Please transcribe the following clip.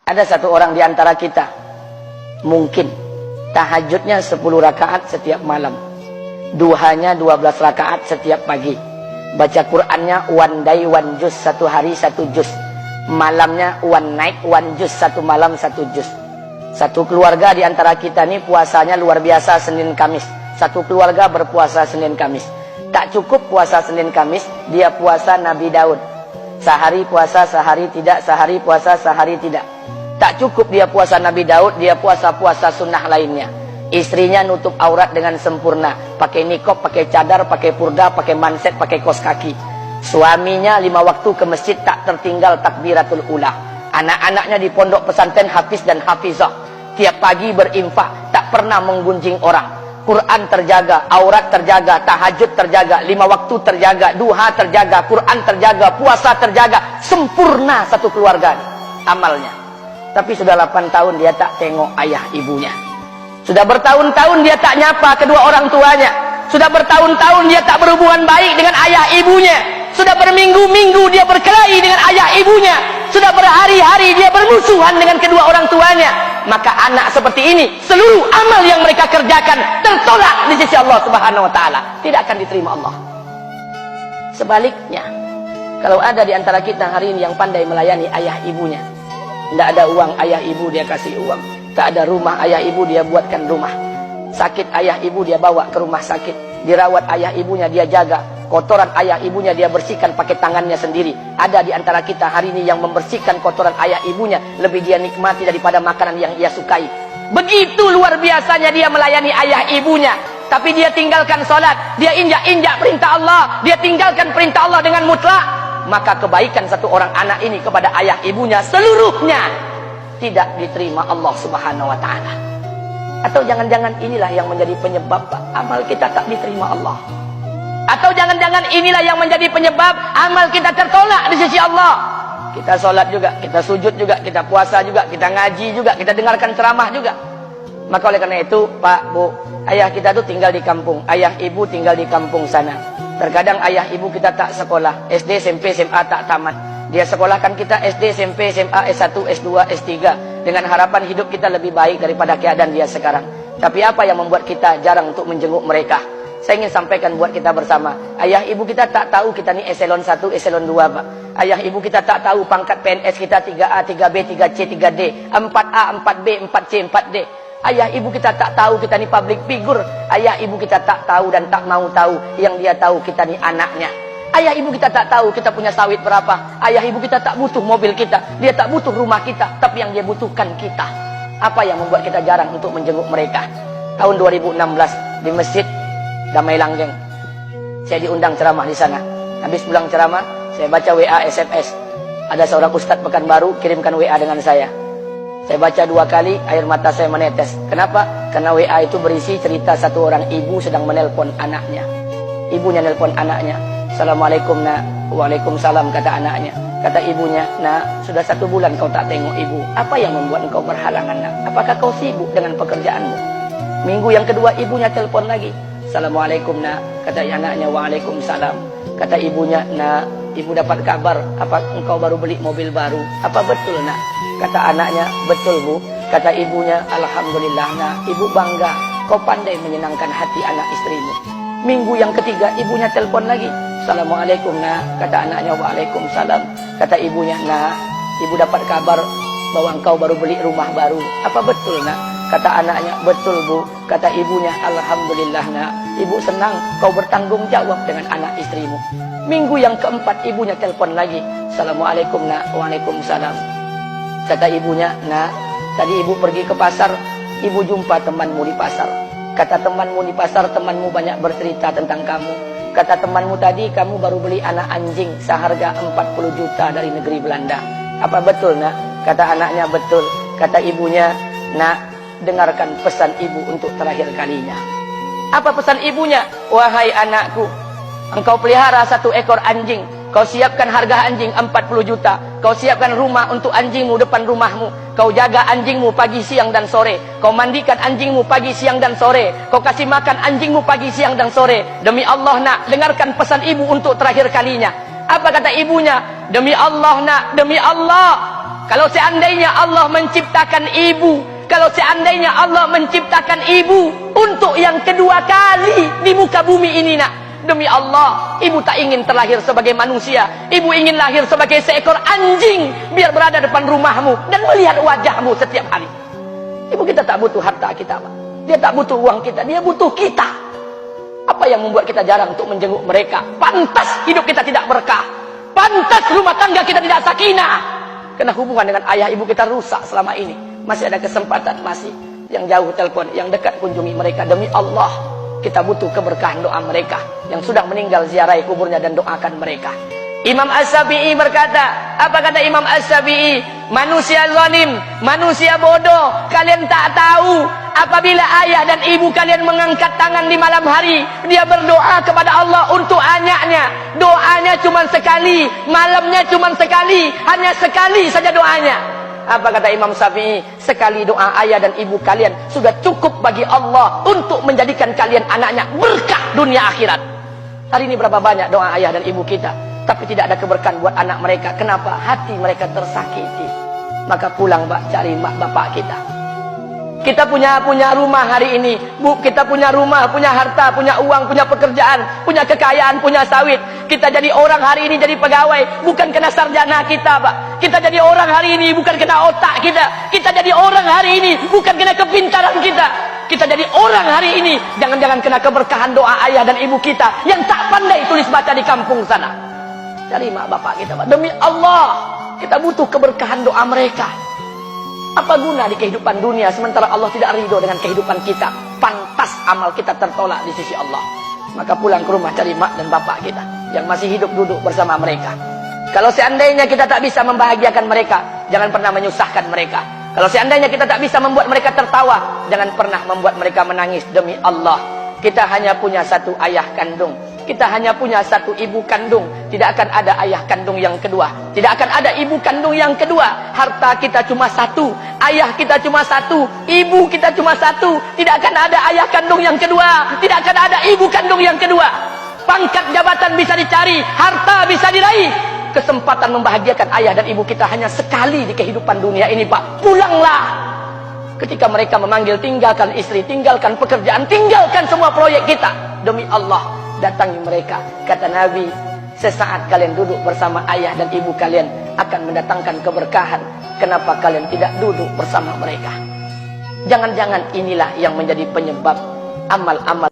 Ada satu orang di antara kita, mungkin tahajudnya 10 rakaat setiap malam, duhanya 12 rakaat setiap pagi, baca Qur'annya one day one juz, satu hari satu juz, malamnya one night one juz, satu malam satu juz. Satu keluarga di antara kita ini puasanya luar biasa Senin Kamis. Satu keluarga berpuasa Senin Kamis. Tak cukup puasa Senin Kamis, dia puasa Nabi Daud. Sehari puasa, sehari tidak, sehari puasa, sehari tidak. Tak cukup dia puasa Nabi Daud, dia puasa-puasa sunnah lainnya. Istrinya nutup aurat dengan sempurna, pakai nikob, pakai cadar, pakai purda, pakai manset, pakai kos kaki. Suaminya 5 waktu ke masjid tak tertinggal takbiratul ula. Anak-anaknya di pondok pesantren hafiz dan hafizah. Tiap pagi berinfak, tak pernah menggunjing orang. Quran terjaga, aurat terjaga, tahajud terjaga, 5 waktu terjaga, duha terjaga, Quran terjaga, puasa terjaga. Sempurna satu keluarga amalnya. Tapi sudah 8 tahun dia tak tengok ayah ibunya. Sudah bertahun-tahun dia tak nyapa kedua orang tuanya. Sudah bertahun-tahun dia tak berhubungan baik dengan ayah ibunya. Sudah berminggu-minggu dia berkelahi dengan ayah ibunya. Sudah berhari-hari dia bermusuhan dengan kedua orang tuanya. Maka anak seperti ini, seluruh amal yang mereka kerjakan tertolak di sisi Allah Subhanahu wa taala, tidak akan diterima Allah. Sebaliknya, kalau ada di antara kita hari ini yang pandai melayani ayah ibunya, tidak ada uang ayah ibu dia kasih uang, tak ada rumah ayah ibu dia buatkan rumah, sakit ayah ibu dia bawa ke rumah sakit, dirawat ayah ibunya dia jaga, kotoran ayah ibunya dia bersihkan pakai tangannya sendiri. Ada di antara kita hari ini yang membersihkan kotoran ayah ibunya lebih dia nikmati daripada makanan yang ia sukai. Begitu luar biasanya dia melayani ayah ibunya. Tapi dia tinggalkan sholat, dia injak-injak perintah Allah, dia tinggalkan perintah Allah dengan mutlak. Maka kebaikan satu orang anak ini kepada ayah ibunya seluruhnya tidak diterima Allah Subhanahu wa taala. Atau jangan-jangan inilah yang menjadi penyebab amal kita tak diterima Allah. Atau jangan-jangan inilah yang menjadi penyebab amal kita tertolak di sisi Allah. Kita sholat juga, kita sujud juga, kita puasa juga, kita ngaji juga, kita dengarkan ceramah juga. Maka oleh karena itu, Pak, Bu, ayah kita tuh tinggal di kampung, ayah ibu tinggal di kampung sana. Terkadang ayah ibu kita tak sekolah, SD, SMP, SMA tak tamat. Dia sekolahkan kita SD, SMP, SMA, S1, S2, S3 dengan harapan hidup kita lebih baik daripada keadaan dia sekarang. Tapi apa yang membuat kita jarang untuk menjenguk mereka? Saya ingin sampaikan buat kita bersama. Ayah ibu kita tak tahu kita ni eselon 1, eselon 2, Pak. Ayah ibu kita tak tahu pangkat PNS kita 3A, 3B, 3C, 3D, 4A, 4B, 4C, 4D. Ayah ibu kita tak tahu kita ni public figure. Ayah ibu kita tak tahu dan tak mau tahu. Yang dia tahu kita ni anaknya. Ayah ibu kita tak tahu kita punya sawit berapa. Ayah ibu kita tak butuh mobil kita. Dia tak butuh rumah kita. Tapi yang dia butuhkan kita. Apa yang membuat kita jarang untuk menjenguk mereka? Tahun 2016 di Masjid Damai Langgeng, saya diundang ceramah di sana. Habis pulang ceramah, saya baca WA SMS. Ada seorang ustadz Pekanbaru kirimkan WA dengan saya. Saya baca 2 kali, air mata saya menetes. Kenapa? Karena WA itu berisi cerita satu orang ibu sedang menelpon anaknya. Ibunya nelpon anaknya. Assalamualaikum nak. Waalaikumsalam kata anaknya. Kata ibunya, nak, sudah 1 bulan kau tak tengok ibu. Apa yang membuat engkau berhalangan nak? Apakah kau sibuk dengan pekerjaanmu? Minggu yang kedua ibunya telepon lagi. Assalamualaikum nak. Kata anaknya, waalaikumsalam. Kata ibunya, nak, ibu dapat kabar apa engkau baru beli mobil baru. Apa betul nak? Kata anaknya, betul bu. Kata ibunya, alhamdulillah nak, ibu bangga. Kau pandai menyenangkan hati anak istrimu. Minggu yang ketiga ibunya telepon lagi. Assalamualaikum nak. Kata anaknya, waalaikumsalam. Kata ibunya, nak, ibu dapat kabar bahwa engkau baru beli rumah baru. Apa betul nak? Kata anaknya, betul bu. Kata ibunya, alhamdulillah nak, ibu senang kau bertanggung jawab dengan anak istrimu. Minggu yang keempat ibunya telepon lagi. Assalamualaikum nak. Waalaikumsalam. Kata ibunya, nak, tadi ibu pergi ke pasar, ibu jumpa temanmu di pasar. Kata temanmu di pasar, temanmu banyak bercerita tentang kamu. Kata temanmu tadi, kamu baru beli anak anjing seharga 40 juta dari negeri Belanda. Apa betul nak? Kata anaknya, betul. Kata ibunya, nak, dengarkan pesan ibu untuk terakhir kalinya. Apa pesan ibunya? Wahai anakku, engkau pelihara 1 ekor anjing. Kau siapkan harga anjing 40 juta. Kau siapkan rumah untuk anjingmu depan rumahmu. Kau jaga anjingmu pagi, siang, dan sore. Kau mandikan anjingmu pagi, siang, dan sore. Kau kasih makan anjingmu pagi, siang, dan sore. Demi Allah nak, dengarkan pesan ibu untuk terakhir kalinya. Apa kata ibunya? Demi Allah nak, demi Allah, Kalau seandainya Allah menciptakan ibu, kalau seandainya Allah menciptakan ibu untuk yang kedua kali di muka bumi ini, nak, demi Allah, ibu tak ingin terlahir sebagai manusia. Ibu ingin lahir sebagai seekor anjing, biar berada depan rumahmu dan melihat wajahmu setiap hari. Ibu kita tak butuh harta kita, Pak. Dia tak butuh uang kita, dia butuh kita. Apa yang membuat kita jarang untuk menjenguk mereka? Pantas hidup kita tidak berkah, pantas rumah tangga kita tidak sakinah, karena hubungan dengan ayah ibu kita rusak selama ini. Masih ada kesempatan, masih yang jauh telepon, yang dekat kunjungi mereka. Demi Allah, kita butuh keberkahan doa mereka. Yang sudah meninggal, ziarahi kuburnya dan doakan mereka. Imam As-Syafi'i berkata, apa kata Imam As-Syafi'i? Manusia zalim, manusia bodoh, kalian tak tahu apabila ayah dan ibu kalian mengangkat tangan di malam hari, dia berdoa kepada Allah untuk anaknya. Doanya cuma sekali, malamnya cuma sekali, hanya sekali saja doanya. Apa kata Imam Syafi'i? Sekali doa ayah dan ibu kalian sudah cukup bagi Allah untuk menjadikan kalian anaknya berkah dunia akhirat. Hari ini berapa banyak doa ayah dan ibu kita, tapi tidak ada keberkahan buat anak mereka. Kenapa? Hati mereka tersakiti. Maka pulang, Pak, cari mak bapak kita. Kita punya rumah hari ini, Bu, kita punya rumah, punya harta, punya uang, punya pekerjaan, punya kekayaan, punya sawit. Kita jadi orang hari ini jadi pegawai bukan kena sarjana kita, Pak. Kita jadi orang hari ini bukan kena otak kita. Kita jadi orang hari ini bukan kena kepintaran kita. Kita jadi orang hari ini jangan-jangan kena keberkahan doa ayah dan ibu kita yang tak pandai tulis baca di kampung sana. Cari mak bapak kita, Pak. Demi Allah, kita butuh keberkahan doa mereka. Apa guna di kehidupan dunia sementara Allah tidak ridho dengan kehidupan kita? Pantas amal kita tertolak di sisi Allah. Maka pulang ke rumah, cari mak dan bapak kita yang masih hidup, duduk bersama mereka. Kalau seandainya kita tak bisa membahagiakan mereka, jangan pernah menyusahkan mereka. Kalau seandainya kita tak bisa membuat mereka tertawa, jangan pernah membuat mereka menangis. Demi Allah, kita hanya punya satu ayah kandung, kita hanya punya satu ibu kandung. Tidak akan ada ayah kandung yang kedua, tidak akan ada ibu kandung yang kedua. Harta kita cuma satu, ayah kita cuma satu, ibu kita cuma satu. Tidak akan ada ayah kandung yang kedua, tidak akan ada ibu kandung yang kedua. Pangkat jabatan bisa dicari, harta bisa diraih, kesempatan membahagiakan ayah dan ibu kita hanya sekali di kehidupan dunia ini, Pak. Pulanglah. Ketika mereka memanggil, tinggalkan istri, tinggalkan pekerjaan, tinggalkan semua proyek kita. Demi Allah, datangi mereka. Kata Nabi, sesaat kalian duduk bersama ayah dan ibu kalian akan mendatangkan keberkahan. Kenapa kalian tidak duduk bersama mereka? Jangan-jangan inilah yang menjadi penyebab amal-amal